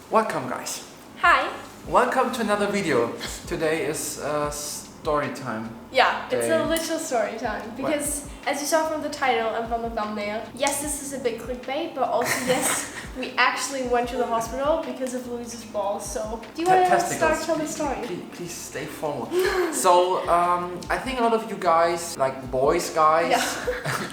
Welcome guys. Hi. Welcome to another video. Today is story time. Yeah, it's Day. a literal story time because as you saw from the title and from the thumbnail, yes, this is a big clickbait, but also yes, we actually went to the hospital because of Louise's balls. So do you want to start telling the story? Please stay forward. So I think a lot of you guys, like boys guys,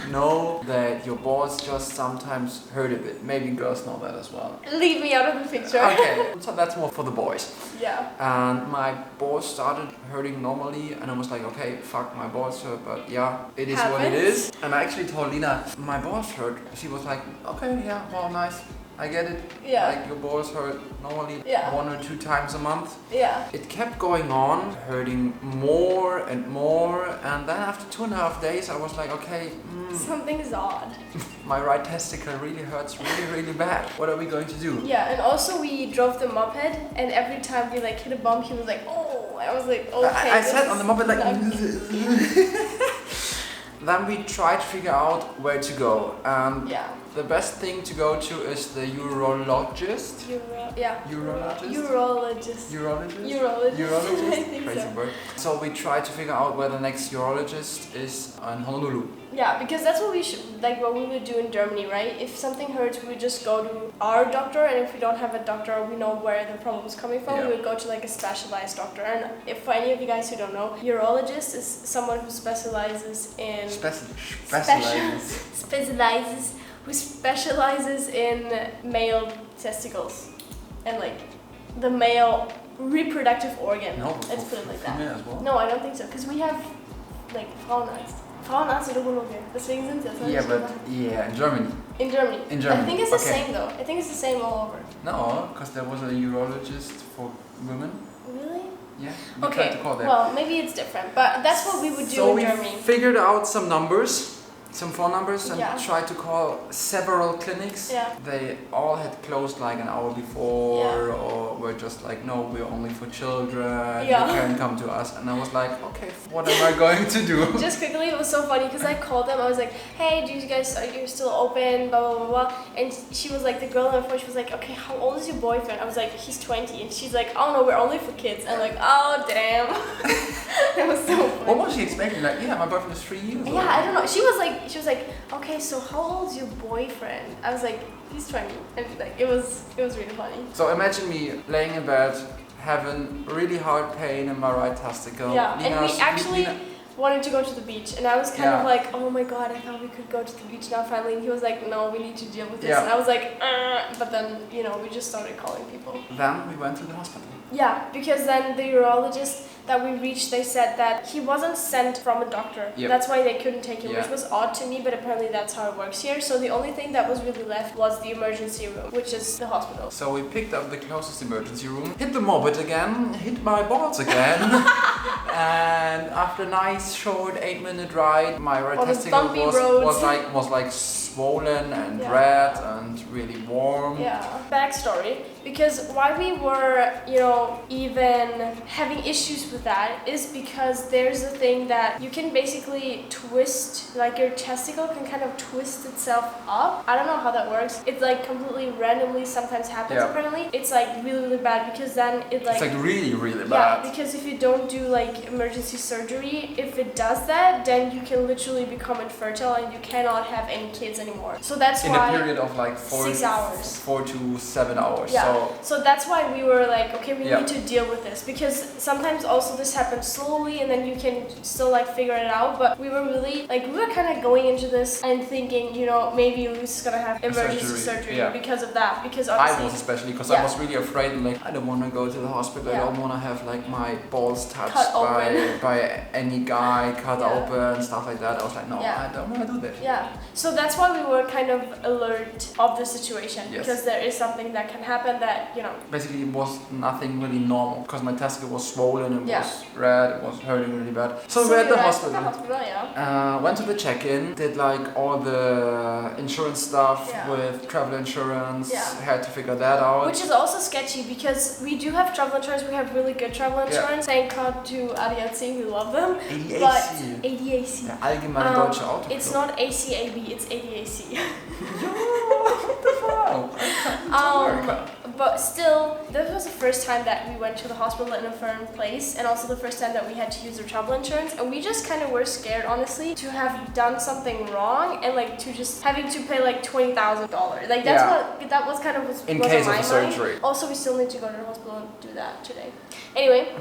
know that your balls just sometimes hurt a bit. Maybe girls know that as well. Leave me out of the picture. Okay, so that's more for the boys. Yeah. And my balls started hurting normally and I was like, okay, fuck, my balls hurt, but yeah, it is what it is. And I actually told Lena, my balls hurt. She was like, okay, yeah, well, nice. I get it. Yeah. Like your balls hurt normally 1 or 2 times a month. Yeah. It kept going on, hurting more and more. And then after 2.5 days, I was like, okay, something's odd. My right testicle really hurts really bad. What are we going to do? Yeah, and also we drove the moped, and every time we like hit a bump, he was like, oh. I was like, okay. I sat on the moped like. Then we tried to figure out where to go. The best thing to go to is the urologist. Urologist. I think Crazy so. word. So we tried to figure out where the next urologist is in Honolulu. Yeah, because that's what we should, like what we would do in Germany, right? If something hurts, we would just go to our doctor, and if we don't have a doctor, we know where the problem is coming from, we would go to like a specialized doctor. And if for any of you guys who don't know, urologist is someone who specializes in in male testicles and like the male reproductive organ. No, let's put it like that. As well? No, I don't think so, because we have like Frauenarzt. Frauenarzt oder Urologe. Deswegen sind sie das. In Germany. In Germany. I think it's the same though. I think it's the same all over. No, because there was a urologist for women. Really? Yeah. Okay. Well, maybe it's different, but that's what we would do in Germany. So we figured out some numbers. Some phone numbers and tried to call several clinics. Yeah. They all had closed like an hour before or were just like, no, we're only for children, you can come to us. And I was like, okay, what am I going to do? Just quickly, it was so funny because I called them, I was like, hey, do you guys, are you still open, blah, blah, blah, blah. And she was like, the girl on the phone, she was like, okay, how old is your boyfriend? I was like, he's 20. And she's like, oh no, we're only for kids. I'm like, oh damn. That was so funny. What was she expecting? Like, yeah, my boyfriend is 3 years old. Yeah, I don't know. She was like, okay, so how old's your boyfriend? I was like, he's 20. And like, it was really funny. So imagine me laying in bed, having really hard pain in my right testicle. Yeah, and we actually wanted to go to the beach. And I was kind of like, oh my god, I thought we could go to the beach now finally. And he was like, no, we need to deal with this. And I was like, but then, we just started calling people. Then we went to the hospital. Yeah, because then the urologist that we reached, they said that he wasn't sent from a doctor. That's why they couldn't take him, which was odd to me, but apparently that's how it works here. So the only thing that was really left was the emergency room, which is the hospital. So we picked up the closest emergency room, hit the moped again, hit my balls again, and after a nice short 8-minute ride, my right testicle was like swollen and red and really warm. Yeah. Backstory, because why we were, even having issues with that is because there's a thing that you can basically twist, like your testicle can kind of twist itself up. I don't know how that works. It's like completely randomly sometimes happens apparently. It's like really bad because then it's like really bad. Yeah, because if you don't do like emergency surgery, if it does that, then you can literally become infertile and you cannot have any kids anymore. So that's why in a period of like 6 hours. 4 to 7 hours. Yeah. So that's why we were like, okay, we need to deal with this, because sometimes also this happens slowly and then you can still like figure it out. But we were really like, we were kind of going into this and thinking, maybe Luis is gonna have emergency surgery because of that. Because obviously I was especially because I was really afraid. Like, I don't want to go to the hospital. I don't want to have like my balls touched by any guy, cut open, stuff like that. I was like, no, I don't want to do that. Yeah. So that's why we were kind of alert of the situation, because there is something that can happen that, Basically, it was nothing really normal because my testicle was swollen, it was red, it was hurting really bad. So we were at the hospital. Went to the check-in, did like all the insurance stuff with travel insurance, had to figure that out. Which is also sketchy because we do have travel insurance, we have really good travel insurance. Thank God to ADAC, we love them. ADAC. But ADAC. Der Allgemeine Deutsche Autoclub. It's not ACAB, it's ADAC. What the fuck? but still, this was the first time that we went to the hospital in a foreign place, and also the first time that we had to use the travel insurance, and we just kind of were scared, honestly, to have done something wrong and like to just having to pay like $20,000. Like that was kind of was in was case on of my a surgery. mind. Also, we still need to go to the hospital and do that today. Anyway.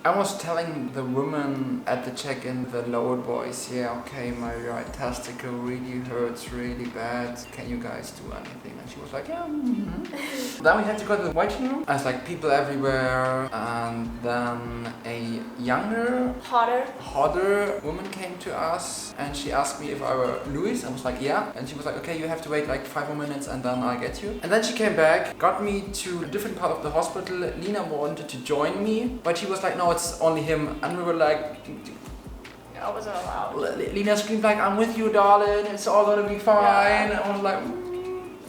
I was telling the woman at the check-in, the lowered voice, yeah, okay, my right testicle really hurts really bad. Can you guys do anything? And she was like, yeah. Mm-hmm. Then we had to go to the waiting room. I was like, people everywhere. And then a younger, hotter woman came to us, and she asked me if I were Louis. I was like, yeah. And she was like, okay, you have to wait like 5 more minutes and then I'll get you. And then she came back, got me to a different part of the hospital. Lena wanted to join me, but she was like, no, it's only him. And we were like, I wasn't allowed. Lena screamed like, I'm with you, darling, it's all gonna be fine. Yeah. I was like,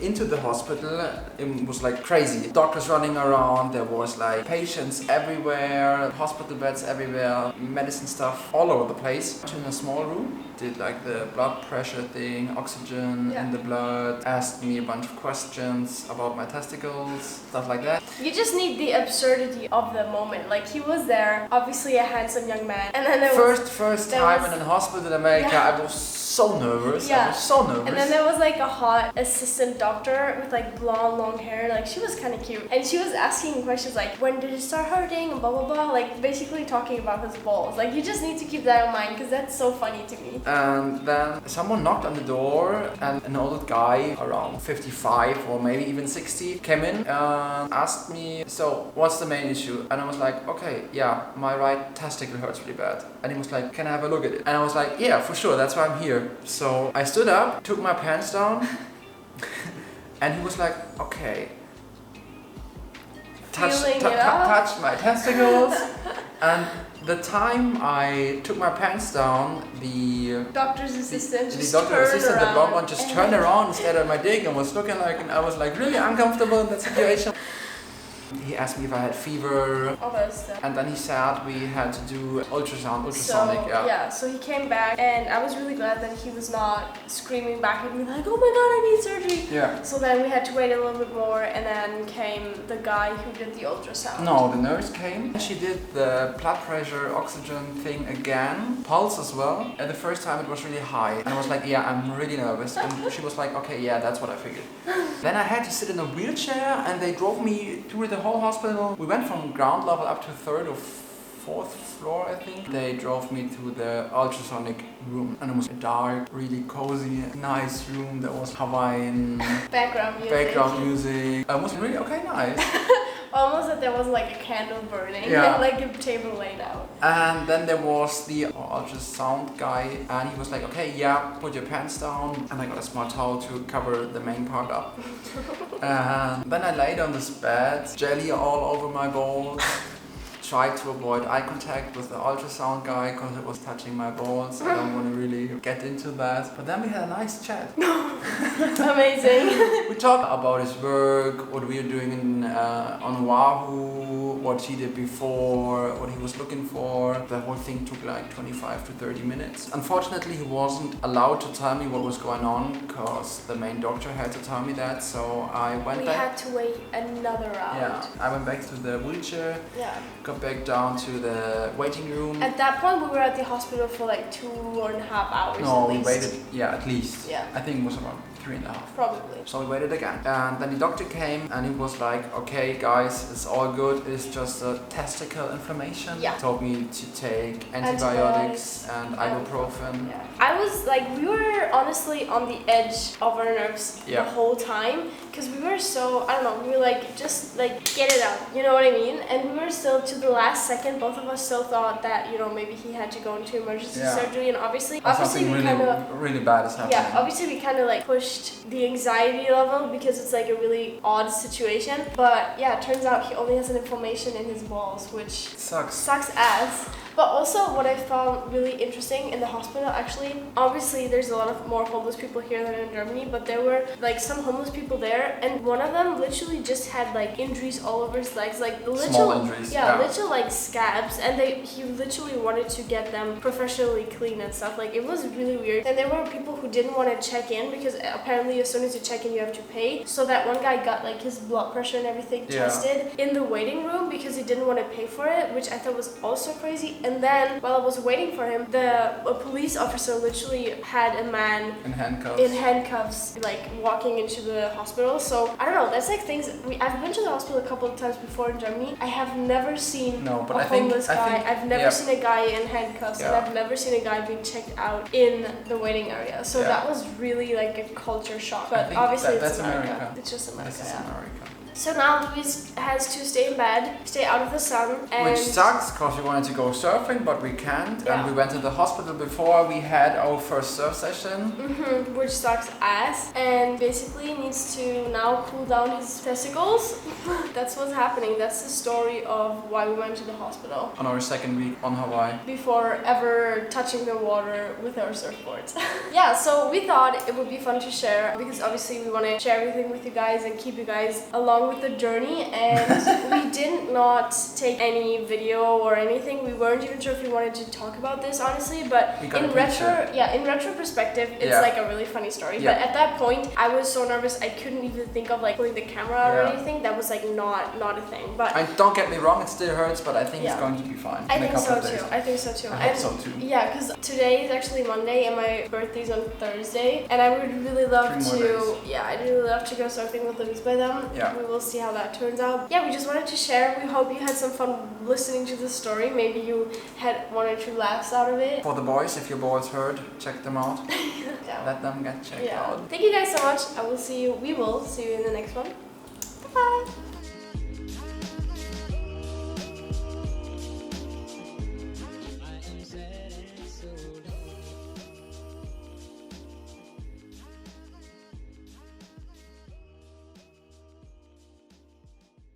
into the hospital, it was like crazy. Doctors running around, there was like patients everywhere, hospital beds everywhere, medicine stuff all over the place. In a small room, did like the blood pressure thing, oxygen in the blood, asked me a bunch of questions about my testicles, stuff like that. You just need the absurdity of the moment. Like, he was there, obviously a handsome young man, and then there was first time in a hospital in America, I was so nervous. Yeah. I was so nervous. And then there was like a hot assistant doctor with like blonde long hair. Like, she was kind of cute, and she was asking questions like, when did it start hurting and blah blah blah, like basically talking about his balls. Like, you just need to keep that in mind because that's so funny to me. And then someone knocked on the door, and an old guy around 55 or maybe even 60 came in and asked me, so what's the main issue? And I was like, okay, yeah, my right testicle hurts really bad. And he was like, can I have a look at it? And I was like, yeah, for sure, that's why I'm here. So I stood up, took my pants down, and he was like, okay, touched my testicles. And the time I took my pants down, the doctor's assistant the blonde one, just turned around and stared at my dick and was looking like, and I was like really uncomfortable in that situation. He asked me if I had fever, all that stuff. And then he said we had to do ultrasonic. So he came back, and I was really glad that he was not screaming back at me like, oh my god, I need surgery. Yeah. So then we had to wait a little bit more, and then came the guy who did the ultrasound. No, the nurse came. She did the blood pressure, oxygen thing again, pulse as well. And the first time it was really high, and I was like, yeah, I'm really nervous. And she was like, okay, yeah, that's what I figured. Then I had to sit in a wheelchair, and they drove me through the whole hospital. We went from ground level up to 3rd or 4th floor, I think. They drove me to the ultrasonic room, and it was a dark, really cozy, nice room. There was Hawaiian background music. It was really nice. Almost that there was like a candle burning and like a table laid out. And then there was the ultrasound guy, and he was like, okay, yeah, put your pants down. And I got a small towel to cover the main part up. And then I laid on this bed, jelly all over my balls. Tried to avoid eye contact with the ultrasound guy because it was touching my balls. I don't want to really get into that. But then we had a nice chat. Amazing. We talked about his work, what we were doing on Oahu, what he did before, what he was looking for. The whole thing took like 25 to 30 minutes. Unfortunately, he wasn't allowed to tell me what was going on because the main doctor had to tell me that. So I went back. We had to wait another round. Yeah, I went back to the wheelchair. Yeah. Got back down to the waiting room. At that point, we were at the hospital for like 2.5 hours. No, at least. We waited, at least. Yeah. I think it was around 3.5. Probably. So we waited again. And then the doctor came, and he was like, okay guys, it's all good. It's just a testicle inflammation. Yeah. Told me to take antibiotics and ibuprofen. Yeah. I was like, we were honestly on the edge of our nerves the whole time. Because we were so, I don't know, we were like, just like, get it out. You know what I mean? And we were still, to the last second, both of us still thought that, maybe he had to go into emergency surgery. And obviously something we really bad is happening. Yeah, obviously we kind of like pushed the anxiety level because it's like a really odd situation. But yeah, it turns out he only has an inflammation in his balls, which sucks ass. But also what I found really interesting in the hospital, actually, obviously there's a lot of more homeless people here than in Germany, but there were like some homeless people there there, and one of them literally just had like injuries all over his legs, like literal small injuries. Yeah, literal like scabs, and he literally wanted to get them professionally clean and stuff. Like it was really weird. And there were people who didn't want to check in because apparently as soon as you check in you have to pay. So that one guy got like his blood pressure and everything tested in the waiting room because he didn't want to pay for it, which I thought was also crazy. And then while I was waiting for him, a police officer literally had a man in handcuffs like walking into the hospital. So I don't know, that's like things I've been to the hospital a couple of times before in Germany. I have never seen a homeless guy. I've never seen a guy in handcuffs, and I've never seen a guy being checked out in the waiting area. So that was really like a culture shock. But obviously that's it's America. America. It's just America. This is America. So now Luis has to stay in bed, stay out of the sun, and which sucks because we wanted to go surfing, but we can't. Yeah. And we went to the hospital before we had our first surf session. Which sucks ass, and basically needs to now cool down his testicles. That's what's happening. That's the story of why we went to the hospital. On our second week on Hawaii. Before ever touching the water with our surfboards. Yeah, so we thought it would be fun to share because obviously we want to share everything with you guys and keep you guys along with the journey, and we did not take any video or anything. We weren't even sure if we wanted to talk about this honestly, but in retro perspective, it's like a really funny story. But at that point, I was so nervous I couldn't even think of like putting the camera out or anything. That was like not a thing. But don't get me wrong, it still hurts, but I think it's going to be fine. I think so too. I hope so too. Yeah, because today is actually Monday and my birthday's on Thursday, and I would really love to. Yeah, I'd really love to go surfing with Luis by them. Yeah. We will see how that turns out. Yeah, we just wanted to share. We hope you had some fun listening to the story. Maybe you had 1 or 2 laughs out of it. For the boys, if your boys heard, check them out. Let them get checked out. Thank you guys so much. We will see you in the next one. Bye-bye.